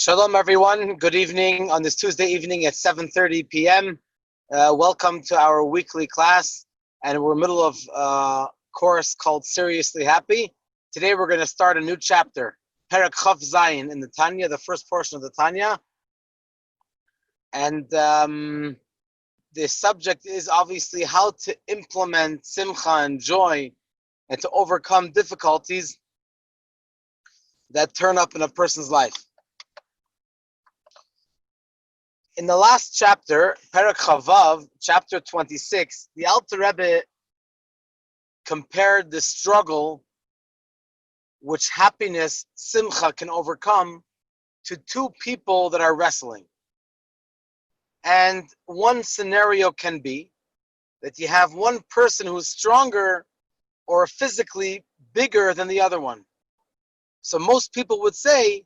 Shalom, everyone. Good evening on this Tuesday evening at 7:30 p.m. Welcome to our weekly class, and we're in the middle of a course called Seriously Happy. Today we're going to start a new chapter, Perek Chav Zayin in the Tanya, the first portion of the Tanya. And the subject is obviously how to implement simcha and joy and to overcome difficulties that turn up in a person's life. In the last chapter, Perek Chavav, chapter 26, the Alter Rebbe compared the struggle which happiness, simcha, can overcome to two people that are wrestling. And one scenario can be that you have one person who is stronger or physically bigger than the other one. So most people would say,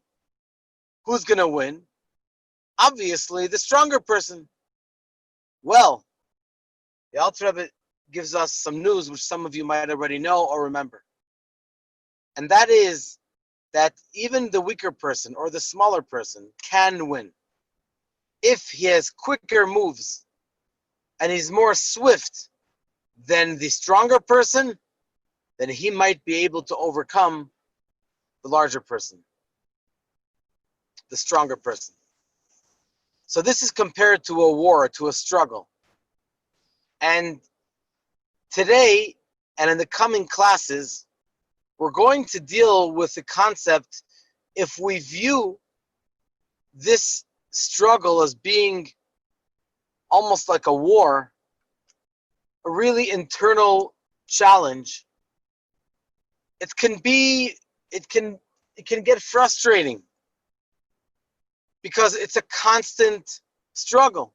who's going to win? Obviously, the stronger person. Well, the Alter Rebbe gives us some news which some of you might already know or remember. And that is that even the weaker person or the smaller person can win. If he has quicker moves and he's more swift than the stronger person, then he might be able to overcome the larger person, the stronger person. So this is compared to a war, to a struggle. And today, and in the coming classes, we're going to deal with the concept, if we view this struggle as being almost like a war, a really internal challenge, it can get frustrating because it's a constant struggle.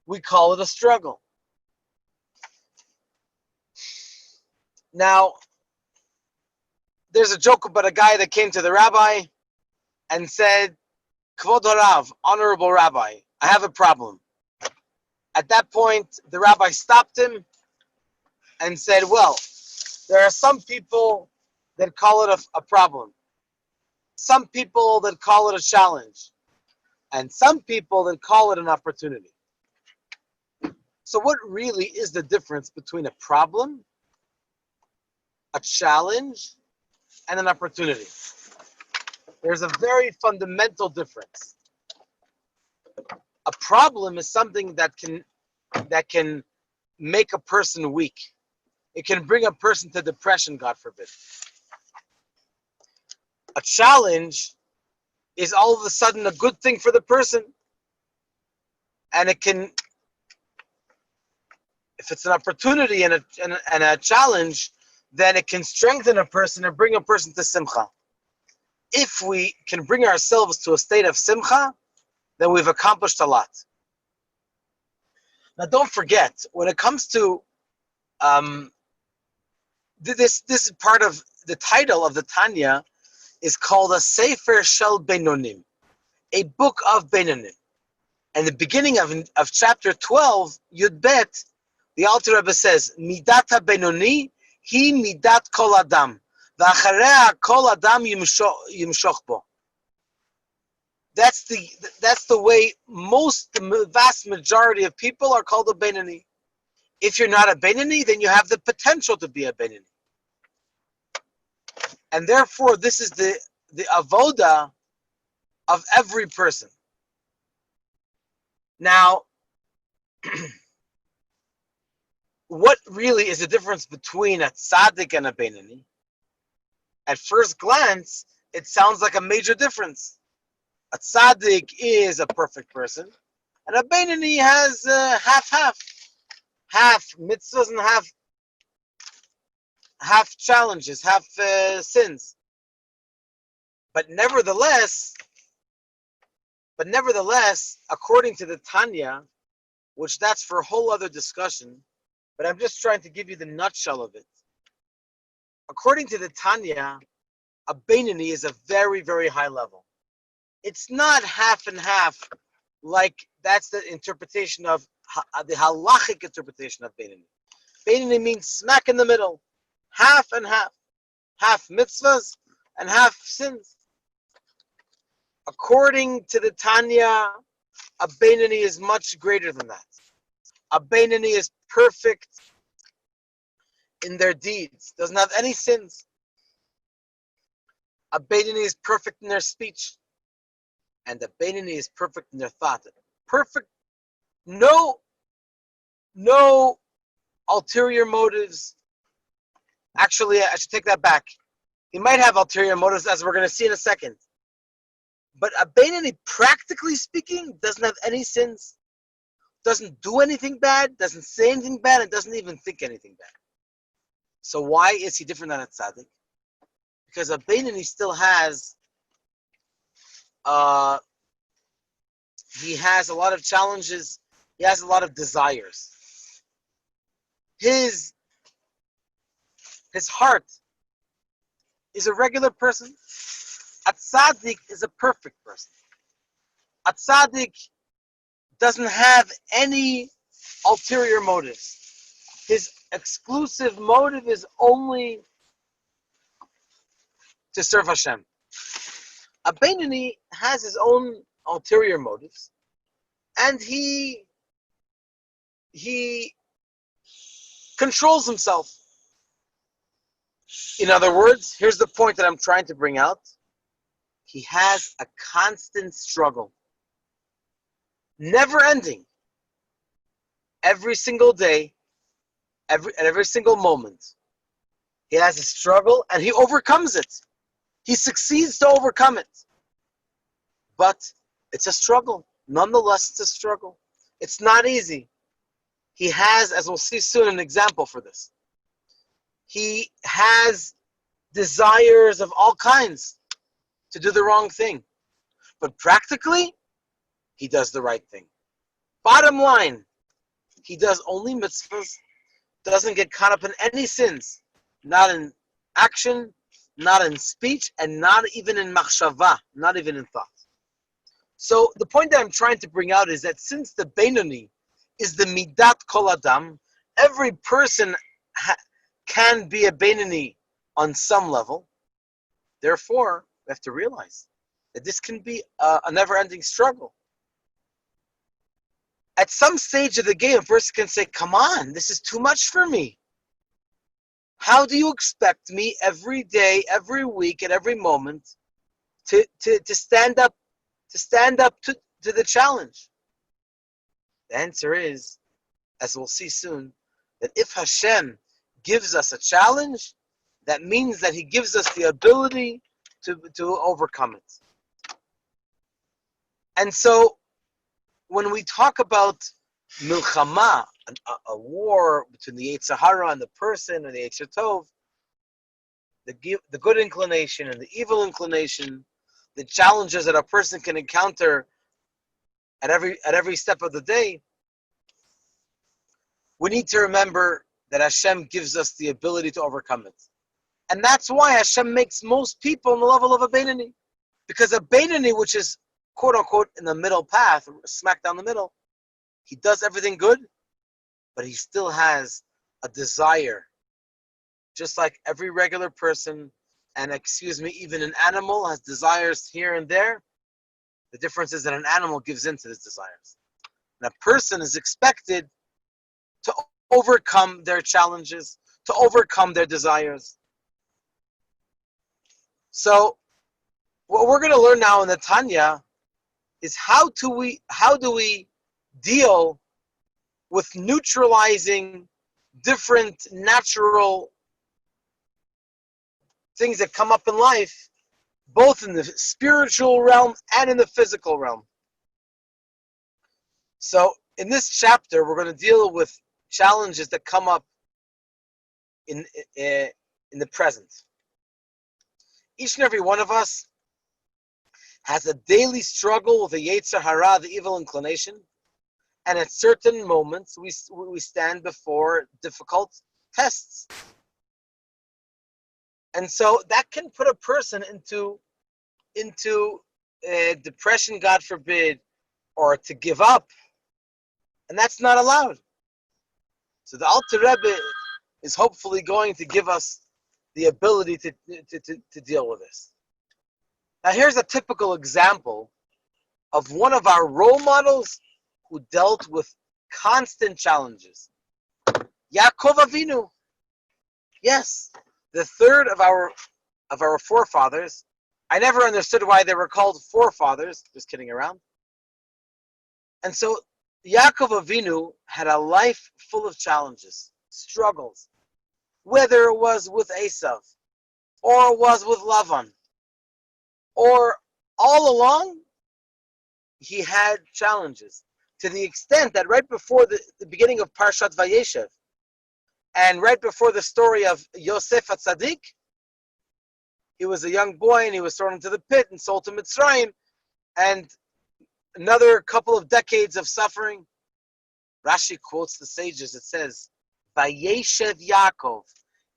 We call it a struggle. Now, there's a joke about a guy that came to the rabbi and said, Kvod Harav, honorable rabbi, I have a problem. At that point, the rabbi stopped him and said, well, there are some people that call it a problem. Some people that call it a challenge. And some people that call it an opportunity. So what really is the difference between a problem, a challenge, and an opportunity? There's a very fundamental difference. A problem is something that can make a person weak. It can bring a person to depression, God forbid. A challenge is all of a sudden a good thing for the person. And it can, if it's an opportunity and a challenge, then it can strengthen a person and bring a person to simcha. If we can bring ourselves to a state of simcha, then we've accomplished a lot. Now don't forget, when it comes to this is part of the title of the Tanya, is called a Sefer Shel Beinonim, a book of Beinonim. And the beginning of chapter 12, Yud Bet, the Alter Rebbe says, Midat ha-Beinoni hi midat kol adam, v'achareha kol adam yimshoch bo. That's the way the vast majority of people are called a Beinoni. If you're not a Beinoni, then you have the potential to be a Beinoni. And therefore, this is the avoda of every person. Now, what really is the difference between a tzaddik and a Beinoni? At first glance, it sounds like a major difference. A tzaddik is a perfect person, and a Beinoni has half mitzvahs and half challenges, half sins. But nevertheless, according to the Tanya, which that's for a whole other discussion, but I'm just trying to give you the nutshell of it. According to the Tanya, a Beinoni is a very, very high level. It's not half and half, like that's the interpretation of the halachic interpretation of Beinoni. Beinoni means smack in the middle, half and half mitzvahs and half sins. According to the Tanya, a Beinoni is much greater than that. A Beinoni is perfect in their deeds, doesn't have any sins. A Beinoni is perfect in their speech, and a Beinoni is perfect in their thought. Perfect, no ulterior motives. Actually, I should take that back. He might have ulterior motives, as we're going to see in a second. But a Beinoni, practically speaking, doesn't have any sins, doesn't do anything bad, doesn't say anything bad, and doesn't even think anything bad. So why is he different than a tzaddik? Because a Beinoni still has, he has a lot of challenges. He has a lot of desires. His heart is a regular person. A tzaddik is a perfect person. A tzaddik doesn't have any ulterior motives. His exclusive motive is only to serve Hashem. A Beinoni has his own ulterior motives, and he controls himself. In other words, here's the point that I'm trying to bring out. He has a constant struggle, never ending. Every single day, at every single moment, he has a struggle and he overcomes it. He succeeds to overcome it. But it's a struggle. Nonetheless, it's a struggle. It's not easy. He has, as we'll see soon, an example for this. He has desires of all kinds to do the wrong thing. But practically, he does the right thing. Bottom line, he does only mitzvahs, doesn't get caught up in any sins, not in action, not in speech, and not even in machshava, not even in thought. So the point that I'm trying to bring out is that since the Beinoni is the midat kol adam, every person can be a Beinoni on some level. Therefore, we have to realize that this can be a never-ending struggle. At some stage of the game, a person can say, come on, this is too much for me. How do you expect me every day, every week, at every moment to stand up to the challenge? The answer is, as we'll see soon, that if Hashem gives us a challenge, that means that He gives us the ability to overcome it. And so, when we talk about milchama, a war between the Yetzer Hara and the person, and the Yetzer Tov, the good inclination and the evil inclination, the challenges that a person can encounter at every step of the day, we need to remember that Hashem gives us the ability to overcome it. And that's why Hashem makes most people on the level of a Beinoni. Because a Beinoni, which is quote-unquote in the middle path, smack down the middle, he does everything good, but he still has a desire. Just like every regular person, and even an animal has desires here and there. The difference is that an animal gives in to his desires. And a person is expected to overcome their challenges, to overcome their desires. So, what we're going to learn now in the Tanya is how do we deal with neutralizing different natural things that come up in life, both in the spiritual realm and in the physical realm. So in this chapter, we're going to deal with challenges that come up in the present. Each and every one of us has a daily struggle with the Yetzer Hara, the evil inclination, and at certain moments we stand before difficult tests. And so that can put a person into depression, God forbid, or to give up. And that's not allowed. So the Alter Rebbe is hopefully going to give us the ability to deal with this. Now here's a typical example of one of our role models who dealt with constant challenges. Yaakov Avinu. Yes, the third of our forefathers. I never understood why they were called forefathers. Just kidding around. And so Yaakov Avinu had a life full of challenges, struggles, whether it was with Esav, or it was with Lavan, or all along, he had challenges to the extent that right before the beginning of Parshat Vayeshev, and right before the story of Yosef HaTzadik, he was a young boy and he was thrown into the pit and sold to Mitzrayim, and another couple of decades of suffering. Rashi quotes the sages. It says, Vayeshev Yaakov.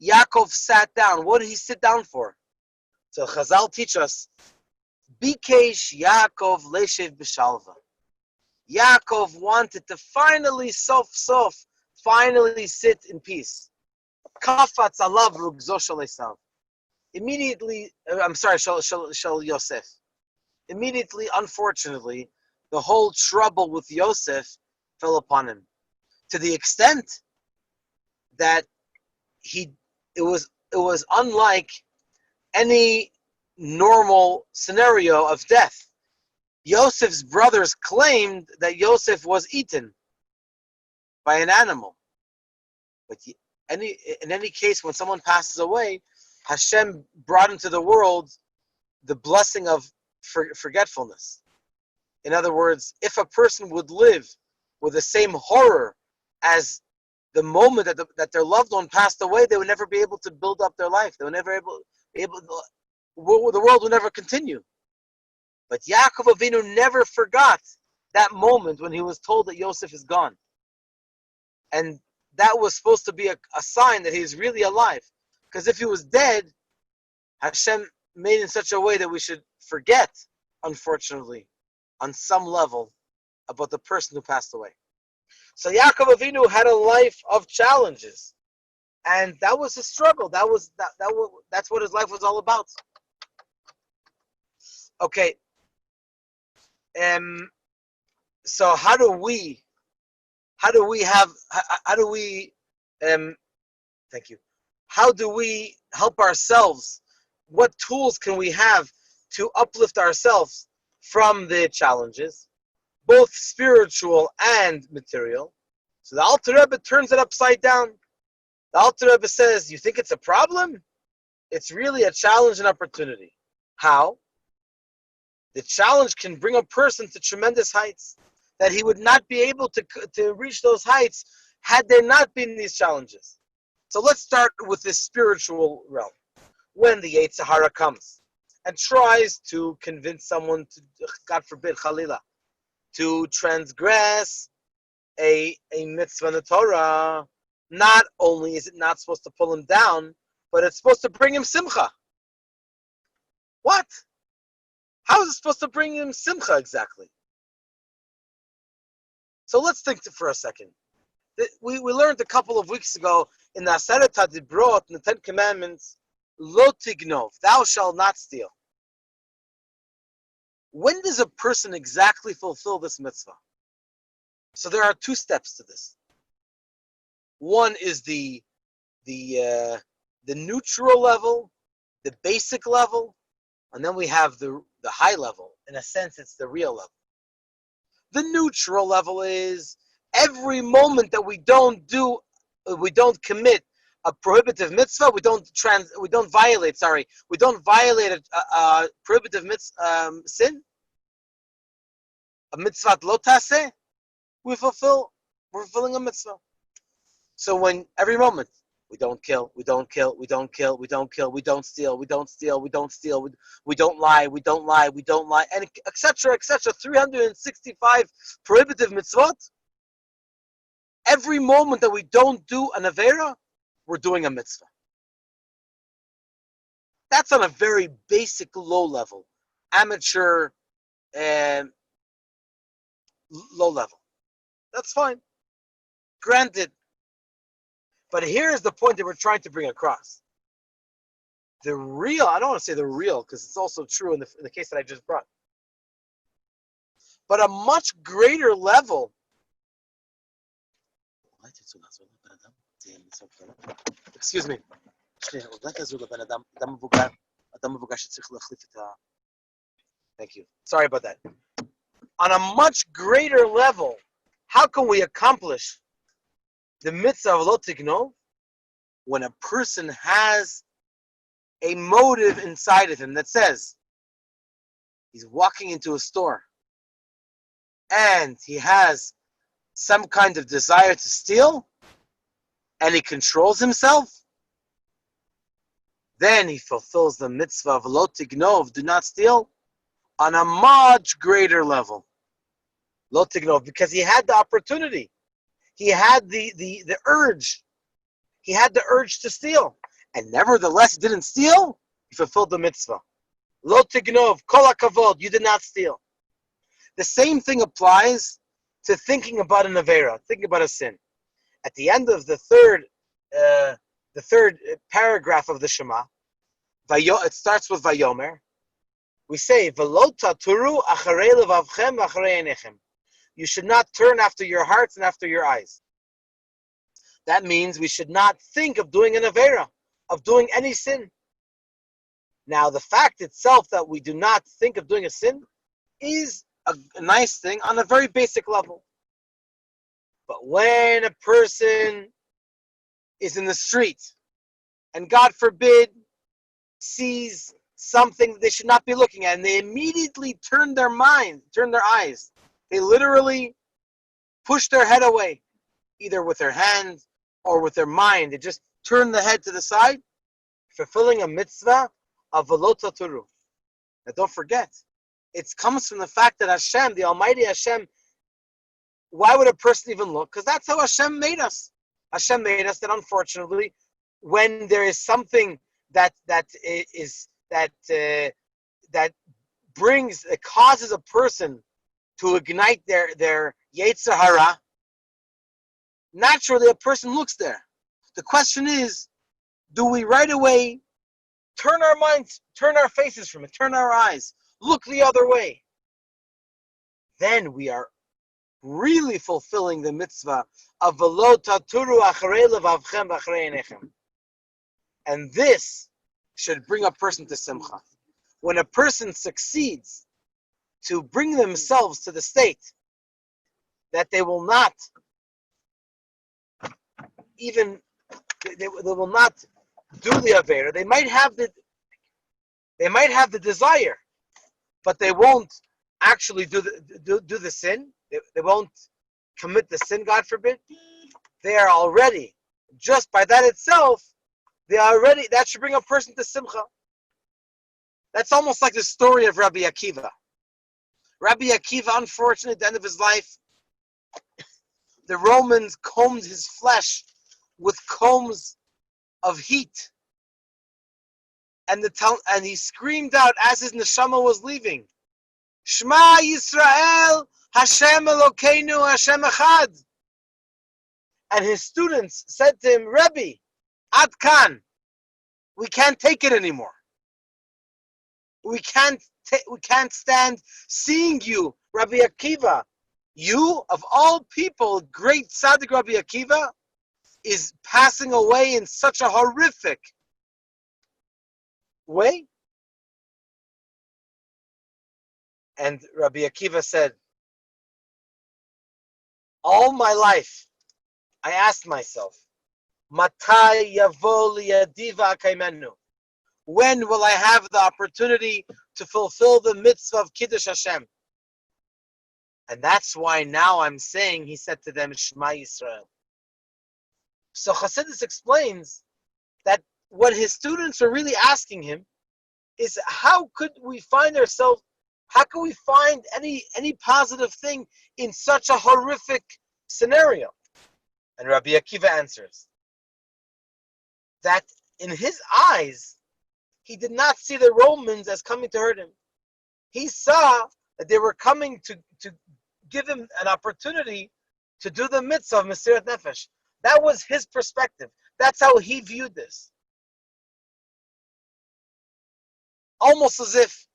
Yaakov sat down. What did he sit down for? So Chazal teach us, Bikesh Yaakov Leshev B'Shalva. Yaakov wanted to finally, finally sit in peace. Kafatz alav rugzo shel Esav. Immediately, shel Yosef. Immediately, unfortunately, the whole trouble with Yosef fell upon him, to the extent that it was unlike any normal scenario of death. Yosef's brothers claimed that Yosef was eaten by an animal. But in any case, when someone passes away, Hashem brought into the world the blessing of forgetfulness. In other words, if a person would live with the same horror as the moment that their loved one passed away, they would never be able to build up their life. They would never the world would never continue. But Yaakov Avinu never forgot that moment when he was told that Yosef is gone. And that was supposed to be a sign that he is really alive. Because if he was dead, Hashem made in such a way that we should forget, unfortunately, on some level, about the person who passed away. So Yaakov Avinu had a life of challenges. And that was his struggle. That's what his life was all about. Okay. So how do we help ourselves? What tools can we have to uplift ourselves from the challenges, both spiritual and material? So the Alter Rebbe turns it upside down. The Alter Rebbe says, you think it's a problem? It's really a challenge and opportunity. How? The challenge can bring a person to tremendous heights that he would not be able to reach those heights had there not been these challenges. So let's start with the spiritual realm. When the Yetzer Hara comes and tries to convince someone to, God forbid, Chalila, to transgress a mitzvah in the Torah, not only is it not supposed to pull him down, but it's supposed to bring him simcha. What? How is it supposed to bring him simcha exactly? So let's think for a second. We learned a couple of weeks ago in the Aseret HaDibrot, in the Ten Commandments, Lo tignov, thou shalt not steal. When does a person exactly fulfill this mitzvah? So there are two steps to this. One is the neutral level, the basic level, and then we have the high level. In a sense, it's the real level. The neutral level is every moment that we don't commit a prohibitive mitzvah, we don't violate a prohibitive sin, a mitzvah lo taseh, we're fulfilling a mitzvah. So when every moment we don't kill, we don't kill, we don't kill, we don't kill, we don't steal, we don't steal, we don't steal, we don't lie, we don't lie, we don't lie, and etc., 365 prohibitive mitzvot. Every moment that we don't do an avera, we're doing a mitzvah. That's on a very basic low level, amateur and low level. That's fine. Granted. But here is the point that we're trying to bring across. the real, I don't want to say the real, because it's also true in the case that I just brought, but a much greater level. Excuse me. Thank you. Sorry about that. On a much greater level, how can we accomplish the mitzvah of lo tignov when a person has a motive inside of him that says he's walking into a store and he has some kind of desire to steal and he controls himself? Then he fulfills the mitzvah of lo tignov, do not steal, on a much greater level. Lo tignov, because he had the opportunity. He had the urge. He had the urge to steal. And nevertheless, he didn't steal. He fulfilled the mitzvah. Lo tignov, kol hakavod, you did not steal. The same thing applies to thinking about an avera, thinking about a sin. At the end of the third paragraph of the Shema, it starts with Vayomer. We say, "V'lo taturu acharei levavchem v'acharei einechem." You should not turn after your hearts and after your eyes. That means we should not think of doing an avera, of doing any sin. Now, the fact itself that we do not think of doing a sin is a nice thing on a very basic level. But when a person is in the street and, God forbid, sees something that they should not be looking at, and they immediately turn their eyes, they literally push their head away, either with their hand or with their mind. They just turn the head to the side, fulfilling a mitzvah of v'lo taturu. Now don't forget, it comes from the fact that Hashem, the Almighty Hashem, why would a person even look? Because that's how Hashem made us. Hashem made us that, unfortunately, when there is something that causes a person to ignite their Yetzer Hara, naturally a person looks there. The question is, do we right away turn our minds, turn our faces from it, turn our eyes, look the other way? Then we are really fulfilling the mitzvah of v'lo taturu acharei levavchem v'acharei einechem. And this should bring a person to simcha. When a person succeeds to bring themselves to the state that they will not even, they will not do the avera. They might have the desire, but they won't actually do the sin. They won't commit the sin, God forbid. They are already, just by that itself, that should bring a person to simcha. That's almost like the story of Rabbi Akiva. Rabbi Akiva, unfortunately, at the end of his life, the Romans combed his flesh with combs of heat. And he screamed out as his neshama was leaving, Shema Yisrael, Hashem Elokeinu, Hashem Echad. And his students said to him, Rebbe, Ad Kan, we can't take it anymore. We can't stand seeing you, Rabbi Akiva. You, of all people, great tzaddik Rabbi Akiva, is passing away in such a horrific way. And Rabbi Akiva said, all my life, I asked myself, Matai yavo li'adi v'akaimenu? When will I have the opportunity to fulfill the mitzvah of Kiddush Hashem? And that's why now I'm saying, he said to them, Shema Yisrael. So Chassidus explains that what his students are really asking him is, how could we find ourselves, how can we find any positive thing in such a horrific scenario? And Rabbi Akiva answers that in his eyes, he did not see the Romans as coming to hurt him. He saw that they were coming to give him an opportunity to do the mitzvah of Mesirat Nefesh. That was his perspective. That's how he viewed this. almost as if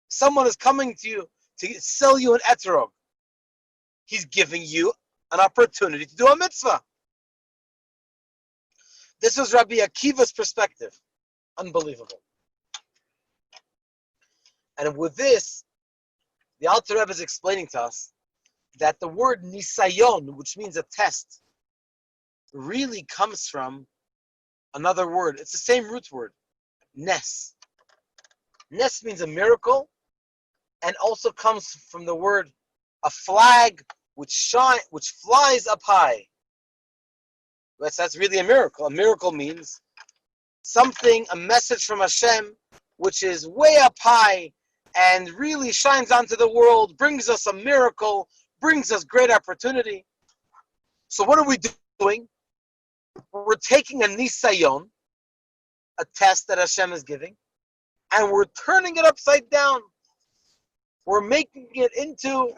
someone is coming to you to sell you an etrog. He's giving you an opportunity to do a mitzvah. This is Rabbi Akiva's perspective. Unbelievable. And with this, the Alter Rebbe is explaining to us that the word nisayon, which means a test, really comes from another word. It's the same root word, nes. Nes means a miracle, and also comes from the word a flag which flies up high. That's really a miracle. A miracle means something, a message from Hashem, which is way up high and really shines onto the world, brings us a miracle, brings us great opportunity. So what are we doing? We're taking a nisayon, a test that Hashem is giving, and we're turning it upside down. We're making it into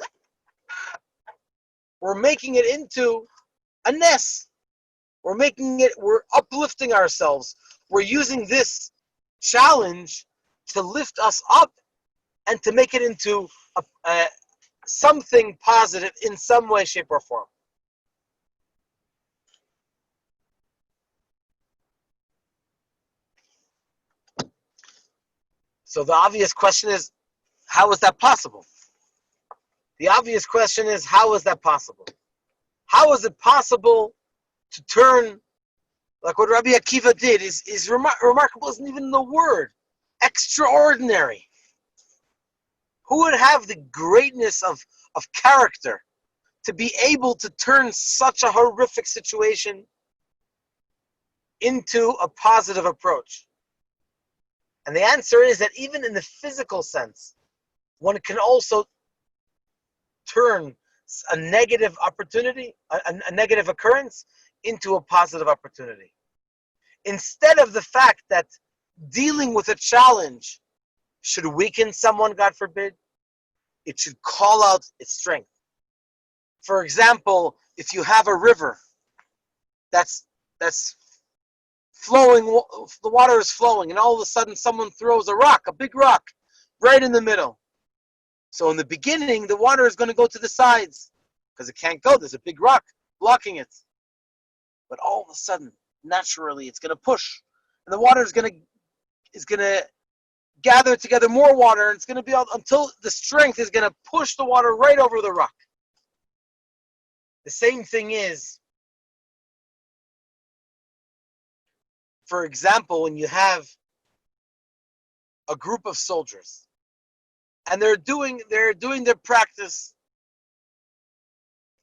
a nes. We're uplifting ourselves. We're using this challenge to lift us up and to make it into something positive in some way, shape, or form. So the obvious question is, how is that possible? The obvious question is, how is that possible? How is it possible to turn, like what Rabbi Akiva did, is remarkable, isn't even the word. Extraordinary. Who would have the greatness of character to be able to turn such a horrific situation into a positive approach? And the answer is that even in the physical sense, one can also turn a negative opportunity, a negative occurrence, into a positive opportunity. Instead of the fact that dealing with a challenge should weaken someone, God forbid, it should call out its strength. For example, if you have a river that's flowing, the water is flowing, and all of a sudden someone throws a big rock, right in the middle. So in the beginning, the water is going to go to the sides because it can't go. There's a big rock blocking it. But all of a sudden, naturally, it's going to push, and the water is going to gather together more water, and it's going to be until the strength is going to push the water right over the rock. The same thing is, for example, when you have a group of soldiers, and they're doing their practice.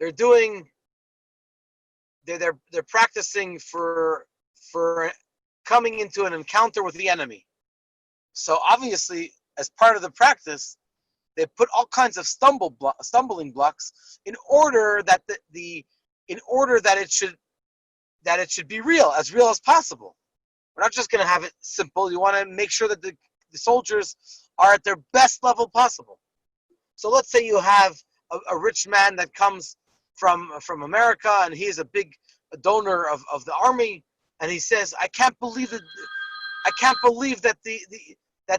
They're practicing for coming into an encounter with the enemy. So obviously, as part of the practice, they put all kinds of stumbling blocks in order that it should be real as possible. We're not just going to have it simple. You want to make sure that the soldiers are at their best level possible. So let's say you have a rich man that comes from America, and he is a big donor of the army, and he says, I can't believe that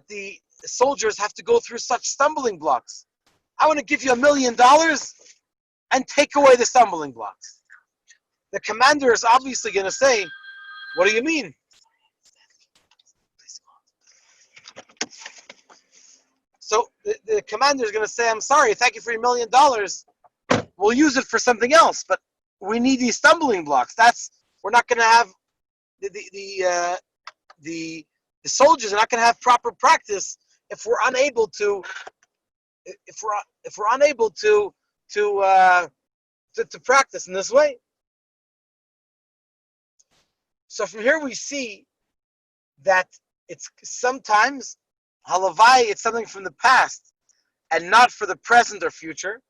the soldiers have to go through such stumbling blocks. I want to give you $1 million and take away the stumbling blocks. The commander is obviously going to say, what do you mean? So the commander is going to say, I'm sorry, thank you for your $1 million. We'll use it for something else, but we need these stumbling blocks. We're not going to have the soldiers are not going to have proper practice if we're unable to practice in this way. So from here we see that it's sometimes halavai, it's something from the past and not for the present or future.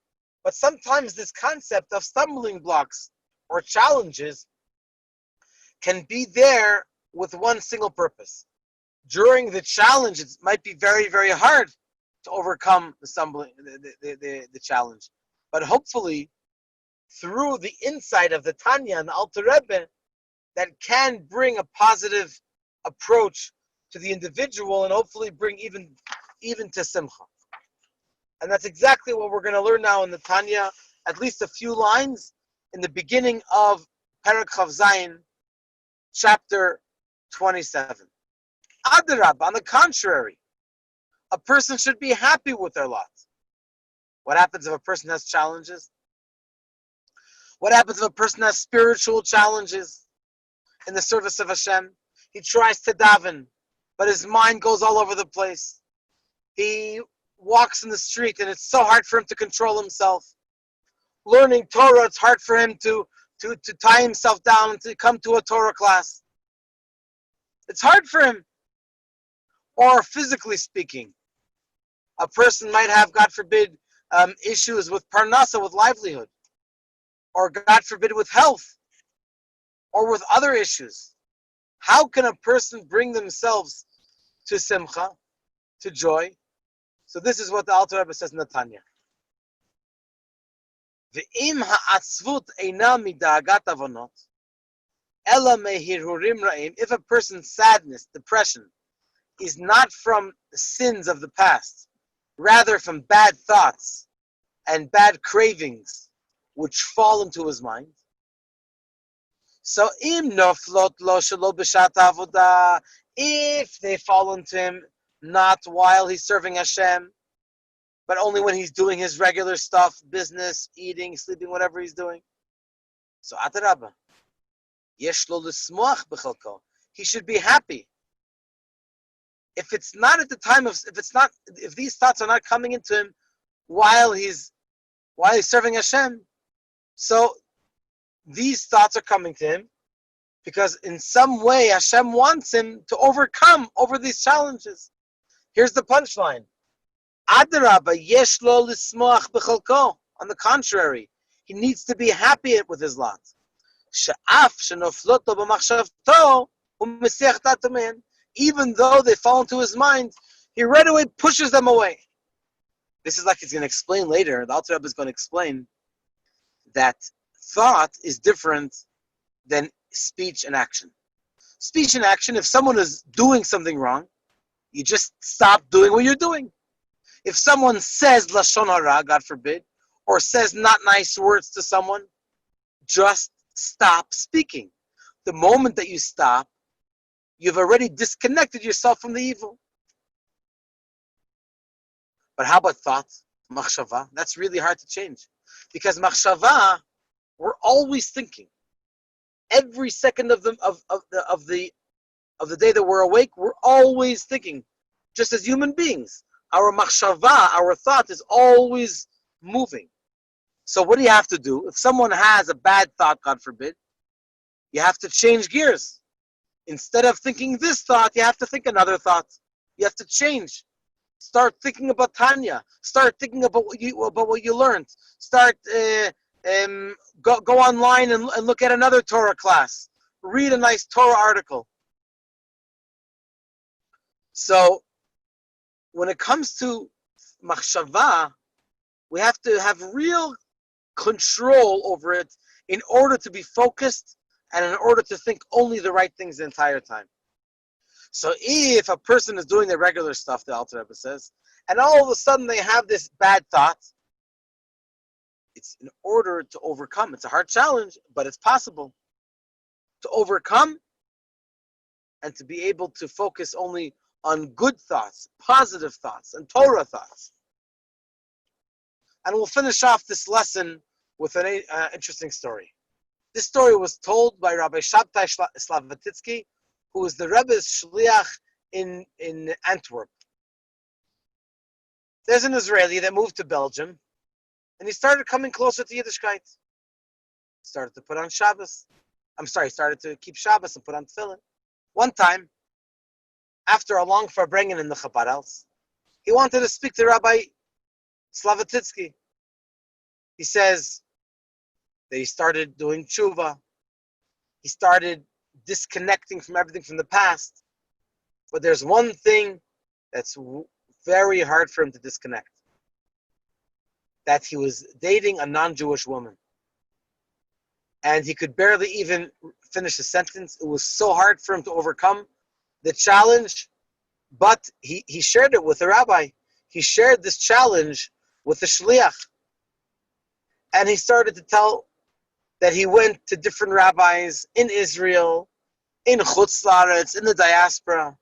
But sometimes this concept of stumbling blocks or challenges can be there with one single purpose. During the challenge, it might be very, very hard to overcome the challenge. But hopefully, through the insight of the Tanya and the Alter Rebbe, that can bring a positive approach to the individual and hopefully bring even to simcha. And that's exactly what we're going to learn now in the Tanya, at least a few lines in the beginning of Perek Chav Zayin, chapter 27. Adarab, on the contrary, a person should be happy with their lot. What happens if a person has challenges? What happens if a person has spiritual challenges in the service of Hashem? He tries to daven, but his mind goes all over the place. He walks in the street and it's so hard for him to control himself. Learning Torah, it's hard for him to tie himself down and to come to a Torah class. It's hard for him. Or physically speaking, a person might have, God forbid, issues with parnasa, with livelihood, or God forbid, with health, or with other issues. How can a person bring themselves to simcha, to joy? So this is what the Alter Rebbe says in the Tanya. Ve'im ha'atzvut eina mida'agat avonot, ela mehirhurim ra'im. If a person's sadness, depression, is not from sins of the past, rather from bad thoughts and bad cravings which fall into his mind. So im noflot lo shelo b'shat avodah, if they fall into him not while he's serving Hashem, but only when he's doing his regular stuff, business, eating, sleeping, whatever he's doing. So atarabba, yesh lo l'smoach b'chalko. He should be happy. If it's not at the time of, if these thoughts are not coming into him while he's serving Hashem, so these thoughts are coming to him because in some way Hashem wants him to overcome over these challenges. Here's the punchline. Adarabba yesh lo lismoach b'chalko. On the contrary, he needs to be happy with his lot. She'af shenofloto b'machshavto u'mesiach dato me'en. Even though they fall into his mind, he right away pushes them away. This is like he's going to explain later. The Alter Rebbe is going to explain that thought is different than speech and action. Speech and action, if someone is doing something wrong, you just stop doing what you're doing. If someone says lashon hara, God forbid, or says not nice words to someone, just stop speaking. The moment that you stop, you've already disconnected yourself from the evil. But how about thought, machshava? That's really hard to change. Because machshava, we're always thinking. Every second of the day that we're awake, we're always thinking. Just as human beings. Our machshava, our thought is always moving. So what do you have to do? If someone has a bad thought, God forbid, you have to change gears. Instead of thinking this thought, you have to think another thought. You have to change. Start thinking about Tanya. Start thinking about what you learned. Start go online and look at another Torah class. Read a nice Torah article. So when it comes to machshava, we have to have real control over it in order to be focused and in order to think only the right things the entire time. So if a person is doing the regular stuff, the Alter Rebbe says, and all of a sudden they have this bad thought, it's in order to overcome. It's a hard challenge, but it's possible to overcome and to be able to focus only on good thoughts, positive thoughts, and Torah thoughts. And we'll finish off this lesson with an interesting story. This story was told by Rabbi Shabtai Slavatitsky, who was the Rebbe's shliach in Antwerp. There's an Israeli that moved to Belgium, and he started coming closer to Yiddishkeit. Started to put on Shabbos. Started to keep Shabbos and put on tefillin. One time, after a long farbrengen in the Chabad house, he wanted to speak to Rabbi Slavatitsky. He says that he started doing tshuva. He started disconnecting from everything from the past. But there's one thing that's very hard for him to disconnect. That he was dating a non-Jewish woman. And he could barely even finish a sentence. It was so hard for him to overcome the challenge But he shared it with the rabbi. He shared this challenge with the shliach. And he started to tell that he went to different rabbis in Israel, in Chutz La'aretz, in the diaspora.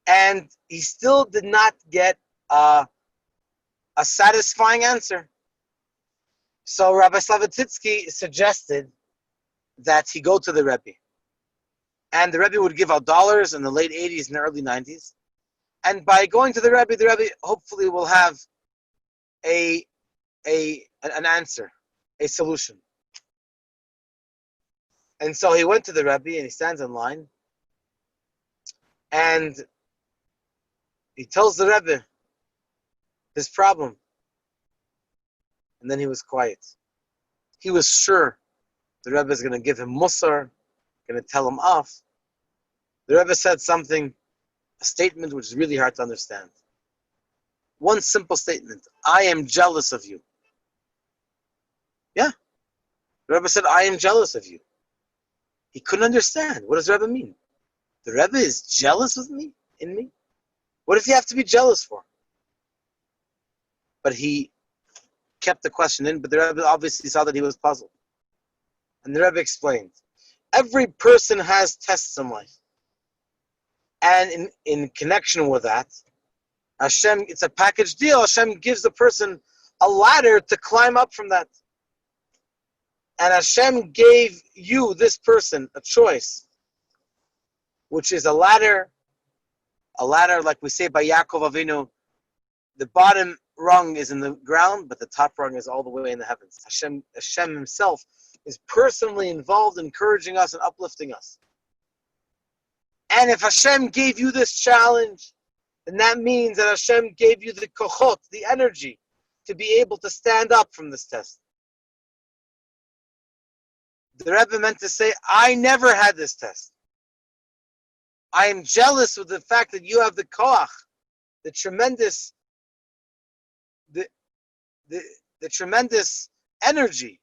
And he still did not get a satisfying answer. So Rabbi Slavotitsky suggested that he go to the Rebbe. And the Rebbe would give out dollars in the late 80s and early 90s. And by going to the Rebbe hopefully will have an answer, a solution. And so he went to the Rebbe and he stands in line. And he tells the Rebbe his problem. And then he was quiet. He was sure the Rebbe is going to give him musar, going to tell him off. The Rebbe said something, a statement which is really hard to understand. One simple statement: I am jealous of you. Yeah. The Rebbe said, I am jealous of you. He couldn't understand. What does the Rebbe mean? The Rebbe is jealous of me? In me? What does he have to be jealous for? But he kept the question in, but the Rebbe obviously saw that he was puzzled. And the Rebbe explained, every person has tests in life. And in connection with that, Hashem, it's a package deal. Hashem gives the person a ladder to climb up from that. And Hashem gave you, this person, a choice, which is a ladder like we say by Yaakov Avinu. The bottom rung is in the ground, but the top rung is all the way in the heavens. Hashem himself is personally involved, encouraging us and uplifting us. And if Hashem gave you this challenge, then that means that Hashem gave you the kochot, the energy, to be able to stand up from this test. The Rebbe meant to say, I never had this test. I am jealous of the fact that you have the koach, the tremendous energy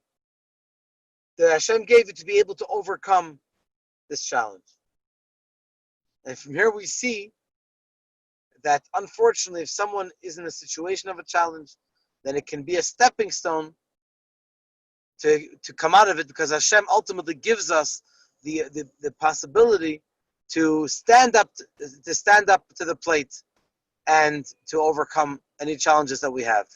that Hashem gave you to be able to overcome this challenge. And from here we see that unfortunately, if someone is in a situation of a challenge, then it can be a stepping stone to come out of it, because Hashem ultimately gives us the possibility to stand up to the plate and to overcome any challenges that we have.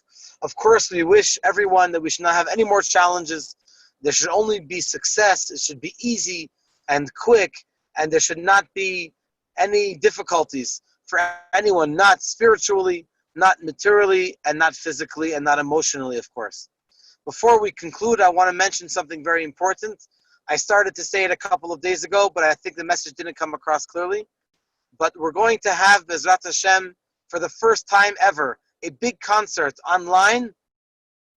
Of course, we wish everyone that we should not have any more challenges. There should only be success. It should be easy and quick, and there should not be any difficulties for anyone, not spiritually, not materially, and not physically, and not emotionally, of course. Before we conclude, I want to mention something very important. I started to say it a couple of days ago, but I think the message didn't come across clearly. But we're going to have, Bezrat Hashem, for the first time ever, a big concert online,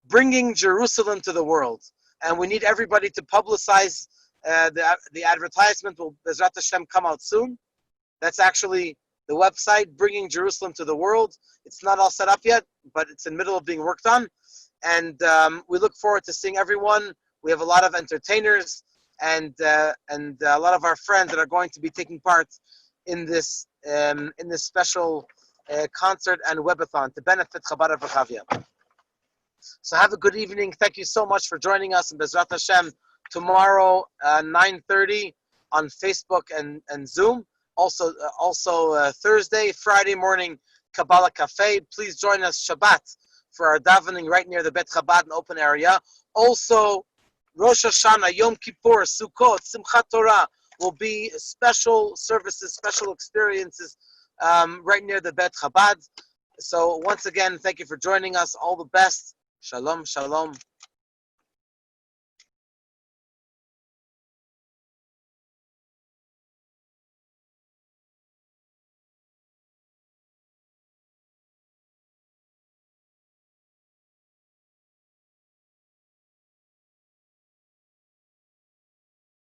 bringing Jerusalem to the world. And we need everybody to publicize the advertisement. Will, Bezrat Hashem, come out soon. That's actually the website, Bringing Jerusalem to the World. It's not all set up yet, but it's in the middle of being worked on. And we look forward to seeing everyone. We have a lot of entertainers and a lot of our friends that are going to be taking part in this special concert and webathon to benefit Chabad of Rechavia. So have a good evening. Thank you so much for joining us in Bezrat Hashem tomorrow 9:30 on Facebook and Zoom. Also Thursday, Friday morning, Kabbalah Cafe. Please join us Shabbat for our davening right near the Bet Chabad in open area. Also, Rosh Hashanah, Yom Kippur, Sukkot, Simchat Torah will be special services, special experiences right near the Bet Chabad. So once again, thank you for joining us. All the best. Shalom, shalom.